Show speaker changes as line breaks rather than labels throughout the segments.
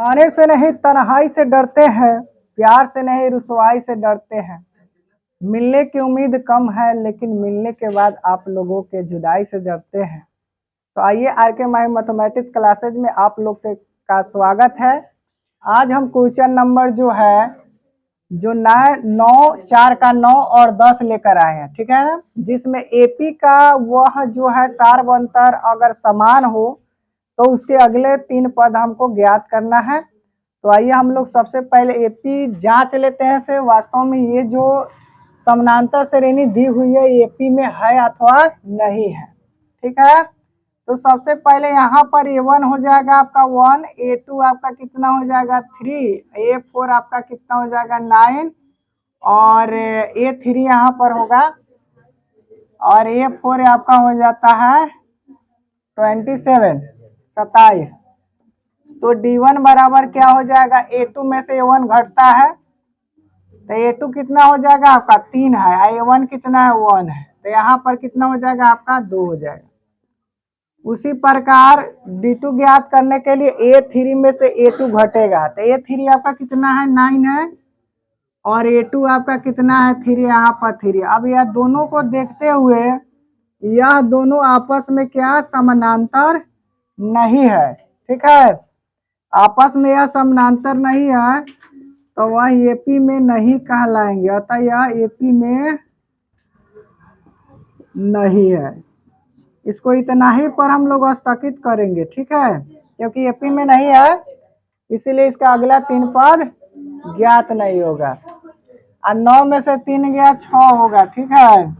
माने से नहीं तन्हाई से डरते हैं, प्यार से नहीं रुसवाई से डरते हैं। मिलने की उम्मीद कम है लेकिन मिलने के बाद आप लोगों के जुदाई से डरते हैं। तो आइए आर के माई मैथमेटिक्स क्लासेज में आप लोग से का स्वागत है। आज हम क्वेश्चन नंबर जो है जो 9 4 का 9 और 10 लेकर आए हैं, ठीक है ना, जिसमें एपी का वह जो है सारवंतर अगर समान हो तो उसके अगले 3 पद हमको ज्ञात करना है। तो आइए हम लोग सबसे पहले एपी जांच लेते हैं से वास्तव में ये जो समानांतर श्रेणी दी हुई है एपी में है अथवा नहीं है, ठीक है। तो सबसे पहले यहाँ पर A1 हो जाएगा आपका 1, A2 आपका कितना हो जाएगा 3, A4 आपका कितना हो जाएगा 9 और A3 यहाँ पर होगा और A4 आपका हो जाता है 27। तो D1 बराबर क्या हो जाएगा, A2 में से A1 घटता है तो A2 कितना हो जाएगा आपका 3 है, A1 कितना है 1 है, तो यहाँ पर कितना हो जाएगा आपका 2 हो जाएगा। उसी प्रकार D2 ज्ञात करने के लिए A3 में से A2 घटेगा तो A3 आपका कितना है 9 है और A2 आपका कितना है 3, यहाँ पर 3। अब यह दोनों को देखते हुए यह दोनों आपस में क्या समानांतर नहीं है, ठीक है। आपस में यह समानांतर नहीं है तो वह एपी में नहीं कहलाएंगे, अतः यह एपी में नहीं है। इसको इतना ही पर हम लोग स्थगित करेंगे, ठीक है, क्योंकि एपी में नहीं है इसीलिए इसका अगला 3 पद ज्ञात नहीं होगा। और 9 में से 3 गया 6 होगा, ठीक है।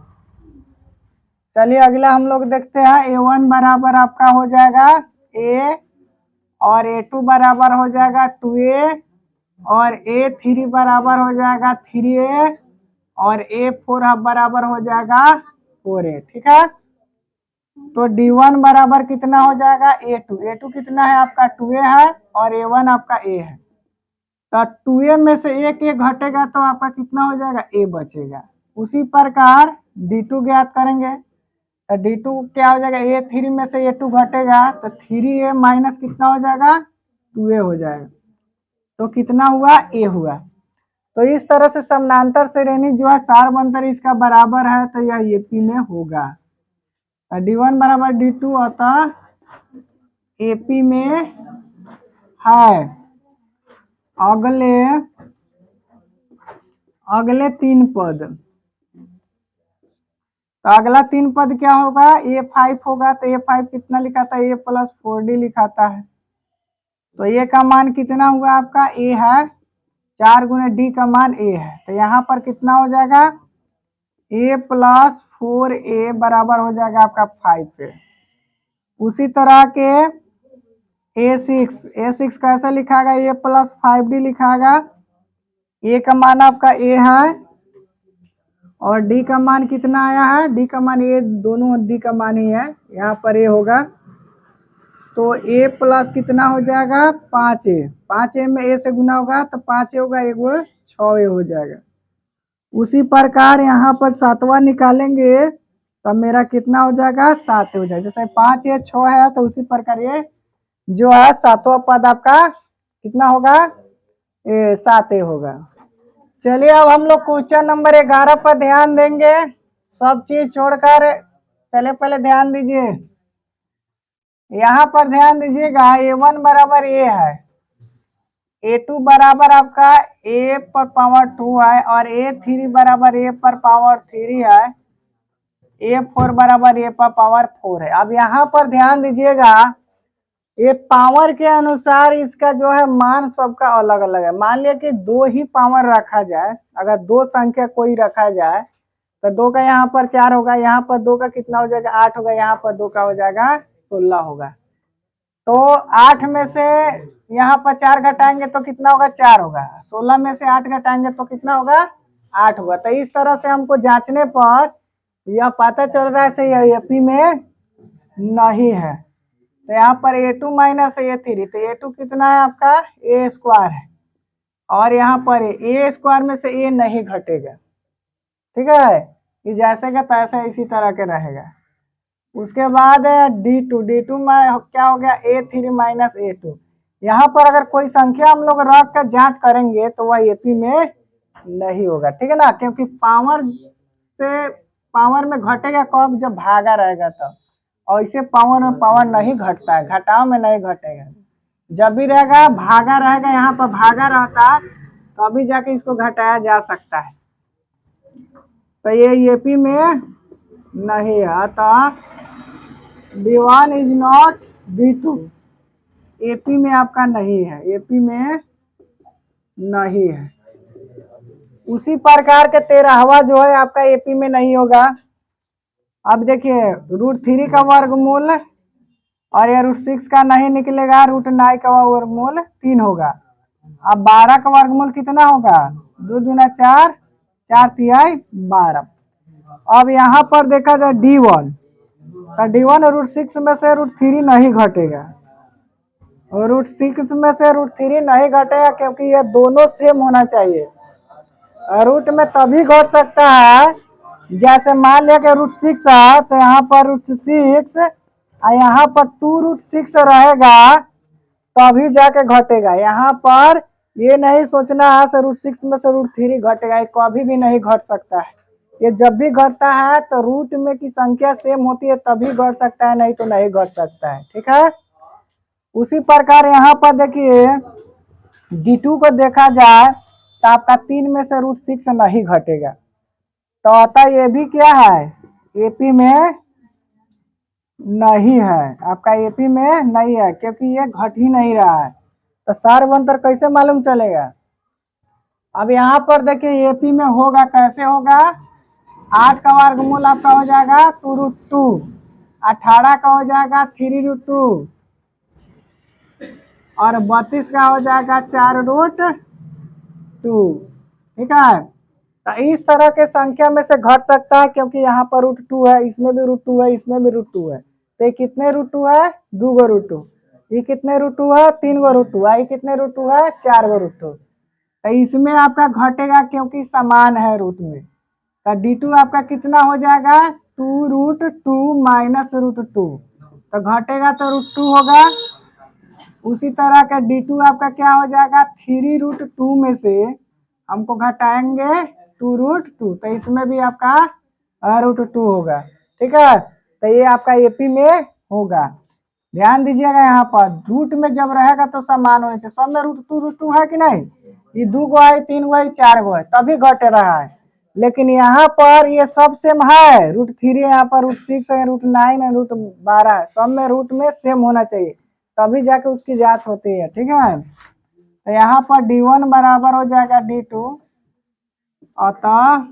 चलिए अगला हम लोग देखते हैं। A1 बराबर आपका हो जाएगा A और A2 बराबर हो जाएगा 2A और A3 बराबर हो जाएगा 3A और A4 बराबर हो जाएगा 4A, ठीक है। तो D1 बराबर कितना हो जाएगा A2 कितना है आपका 2A है और A1 आपका A है। तो 2A में से एक घटेगा तो आपका कितना हो जाएगा A बचेगा। उसी प्रकार D2 ज्ञात करेंगे तो D2 क्या हो जाएगा, A3 में से A2 घटेगा तो 3A माइनस कितना हो जाएगा 2A हो जाएगा, तो कितना हुआ A हुआ। तो इस तरह से समानांतर श्रेणी जो है सारवंतर इसका बराबर है तो यह एपी में होगा। D1 बराबर D2 अतः एपी में है। अगले 3 पद, तो अगला 3 पद क्या होगा, A5 होगा तो A5 कितना लिखा था A प्लस 4D लिखाता है। तो A का मान कितना हुआ आपका A है 4 गुने D का मान A है, तो यहाँ पर कितना हो जाएगा A प्लस 4A बराबर हो जाएगा आपका 5A। उसी तरह के A6 कैसे लिखागा, A प्लस 5D लिखागा। A का मान आपका A है और D का मान कितना आया है, D का मान ये दोनों D का मान ही है, यहाँ पर A होगा तो A प्लस कितना हो जाएगा 5A। 5A में A से गुना होगा तो 5A होगा, 1 6A हो जाएगा। उसी प्रकार यहाँ पर 7वां निकालेंगे तो मेरा कितना हो जाएगा 7 हो जाएगा। जैसे 5A 6 है तो उसी प्रकार ये जो है 7वां पद आपका कितना होगा 7A होगा। चलिए अब हम लोग क्वेश्चन नंबर 11 पर ध्यान देंगे, सब चीज छोड़कर। चले पहले ध्यान दीजिए, यहाँ पर ध्यान दीजिएगा A1 बराबर A है, A2 बराबर आपका A पर पावर 2 है और A3 बराबर A पर पावर 3 है, A4 बराबर A पर पावर 4 है। अब यहाँ पर ध्यान दीजिएगा ये पावर के अनुसार इसका जो है मान सबका अलग अलग है। मान लिया कि 2 ही पावर रखा जाए, अगर 2 संख्या कोई रखा जाए तो 2 का यहाँ पर 4 होगा, यहाँ पर 2 का कितना हो जाएगा 8 होगा, यहाँ पर 2 का हो जाएगा 16 होगा। तो 8 में से यहाँ पर 4 घटाएंगे तो कितना होगा 4 होगा, 16 में से 8 घटाएंगे तो कितना होगा 8 होगा। तो इस तरह से हमको जांचने पर यह पता चल रहा है यह एपी में नहीं है। तो यहाँ पर A2 माइनस A3, तो A2 कितना है आपका A स्क्वायर है और यहाँ पर A स्क्वायर में से A नहीं घटेगा, ठीक है, ये जैसे का तैसे इसी तरह के रहेगा। उसके बाद D2 में क्या हो गया A3 माइनस A2, यहाँ पर अगर कोई संख्या हम लोग रख कर जांच करेंगे तो वह एपी में नहीं होगा, ठीक है ना, क्योंकि पावर में घटेगा कब, जब भागा रहेगा तब। और इसे पावर में पावर नहीं घटता है, घटाव में नहीं घटेगा। जब भी रहेगा भागा रहेगा, यहाँ पर भागा रहता तो अभी जाके इसको घटाया जा सकता है। तो ये एपी में नहीं है, अतः D1 is not D2, AP में आपका नहीं है, एपी में नहीं है। उसी प्रकार के 13वां जो है आपका एपी में नहीं होगा। अब देखिए √3 का वर्गमूल और ये √6 का नहीं निकलेगा, √9 का वर्गमूल 3 होगा। अब 12 का वर्गमूल कितना होगा, 2 दूना 4, 4 तिहाई 12। अब यहाँ पर देखा जाए D1, तो D1 √6 में से √3 नहीं घटेगा, √6 में से √3 नहीं घटेगा क्योंकि ये दोनों सेम होना चाहिए। रूट में तभी घट सकता है जैसे मान लिया कि √6 है तो यहाँ पर √6 और यहाँ पर 2√6 रहेगा तभी जाके घटेगा। यहाँ पर ये नहीं सोचना है से √6 में से √3 घटेगा, ये कभी भी नहीं घट सकता है। ये जब भी घटता है तो रूट में की संख्या सेम होती है तभी घट सकता है, नहीं तो नहीं घट सकता है, ठीक है। उसी प्रकार यहाँ पर देखिए D2 को देखा जाए तो आपका 3 में से √6 नहीं घटेगा, तो अतः ये भी क्या है, एपी में नहीं है, आपका एपी में नहीं है क्योंकि ये घट ही नहीं रहा है। तो सार्वंतर कैसे मालूम चलेगा। अब यहाँ पर देखिए एपी में होगा, कैसे होगा, 8 का वर्गमूल आपका हो जाएगा 2√2, 18 का हो जाएगा 3√2 और 32 का हो जाएगा 4√2, ठीक है। तो इस तरह के संख्या में से घट सकता है क्योंकि यहाँ पर √2 है, इसमें भी √2 है, इसमें भी √2 है। तो ये कितने √2 है, 2 गो √2, ये कितने √2 है, 3 गो √2, ये कितने √2 है, 4 गो √2। तो इसमें आपका घटेगा क्योंकि समान है रूट में। तो D2 आपका कितना हो जाएगा, 2√2 माइनस √2, तो घटेगा तो √2 होगा। उसी तरह का D2 आपका क्या हो जाएगा, 3√2 में से हमको घटाएंगे 2√2, तो इसमें भी आपका √2 होगा, ठीक है। तो ये आपका एपी में होगा। ध्यान दीजिएगा यहाँ पर रूट में जब रहेगा तो समान होने चाहिए, सब में √2 है कि नहीं, ये 2 गो है, 3 गो है, 4 गो है तभी घट रहा है। लेकिन यहाँ पर ये सब सेम है, √3 यहाँ पर √6 है, √9 है, √12 है, सब में रूट में सेम होना चाहिए तभी जाके उसकी जांच होती है, ठीक है। तो यहाँ पर D1 बराबर हो जाएगा D2, अतः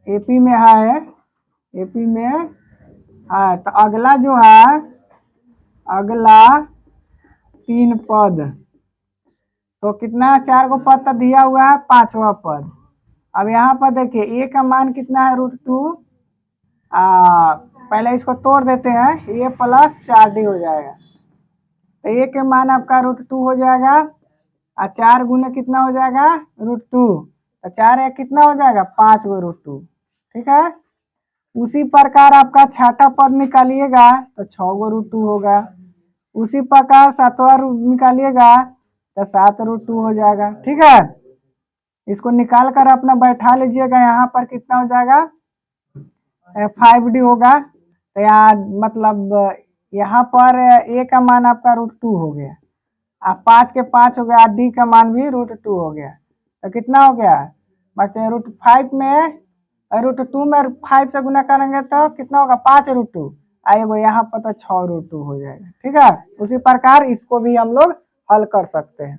एपी में है, एपी में है। तो अगला जो है, अगला 3 पद, तो कितना, 4 गो पद तो दिया हुआ है, 5वां पद। अब यहाँ पर देखिए a का मान कितना है, √2, पहले इसको तोड़ देते हैं, a + 4d हो जाएगा। तो a के मान आपका √2 हो जाएगा और 4 गुने कितना हो जाएगा, √2, तो 4 एक कितना हो जाएगा, 5 गो √2, ठीक है। उसी प्रकार आपका छठा पद निकालिएगा तो 6 गो √2 होगा। उसी प्रकार 7वां निकालिएगा तो 7 √2 हो जाएगा, ठीक है। इसको निकाल कर अपना बैठा लीजिएगा, यहाँ पर कितना हो जाएगा, 5d होगा। तो यहाँ मतलब यहाँ पर a का मान आपका √2 हो गया, अब 5 के 5 हो गया, d का मान भी √2 हो गया, तो कितना हो गया, बट √5 में √2 में 5 से गुना करेंगे तो कितना होगा, 5 √2 आएगा, यहाँ पर तो 6 √2 हो जाएगा, ठीक है। उसी प्रकार इसको भी हम लोग हल कर सकते हैं।